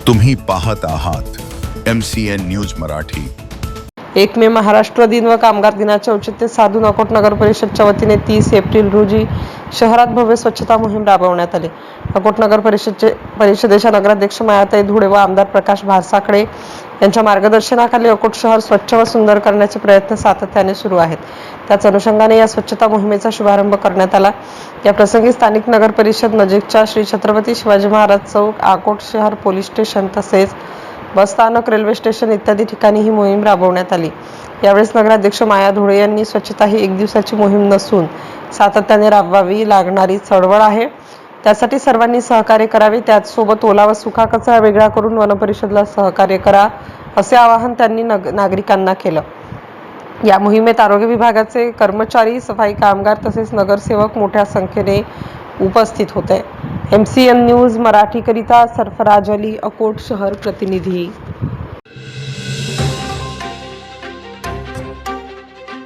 तुम्ही पाहत आहात MCN न्यूज मराठी। 1 मे महाराष्ट्र दिन व कामगार दिनाचे औचित्य साधून अकोट नगर परिषदच्या वतीने 30 एप्रिल रोजी शहरात भव्य स्वच्छता मोहीम राबवण्यात आली। अकोट नगर परिषदेच्या नगराध्यक्ष मायाताई धुळे व आमदार प्रकाश भासाकडे यांच्या मार्गदर्शनाखाली अकोट शहर स्वच्छ व सुंदर करण्याचे प्रयत्न सातत्याने सुरू आहेत। त्याच अनुषंगाने या स्वच्छता मोहिमेचा शुभारंभ करण्यात आला। या प्रसंगी स्थानिक नगर परिषद नजीकच्या श्री छत्रपती शिवाजी महाराज चौक, अकोट शहर पोलीस स्टेशन तसेच बसस्थानक, रेल्वे स्टेशन इत्यादी ठिकाणी ही मोहीम राबवण्यात आली। यावेळेस नगराध्यक्ष माया धुळे यांनी स्वच्छता ही एक दिवसाची मोहीम नसून सातत्याने राबवावी लागणारी चळवळ आहे, त्यासाठी सर्वांनी सहकार्य करावे। त्याचसोबत ओला व सुका कचरा वेगळा करून वनपरिषदेला सहकार्य करा असे आवाहन त्यांनी नागरिकांना केलं। या मोहिमेत आरोग्य विभागाचे कर्मचारी, सफाई कामगार तसेच नगरसेवक मोठ्या संख्येने उपस्थित होते। MCN न्यूज मराठी करिता सरफराज अली, अकोट शहर प्रतिनिधी।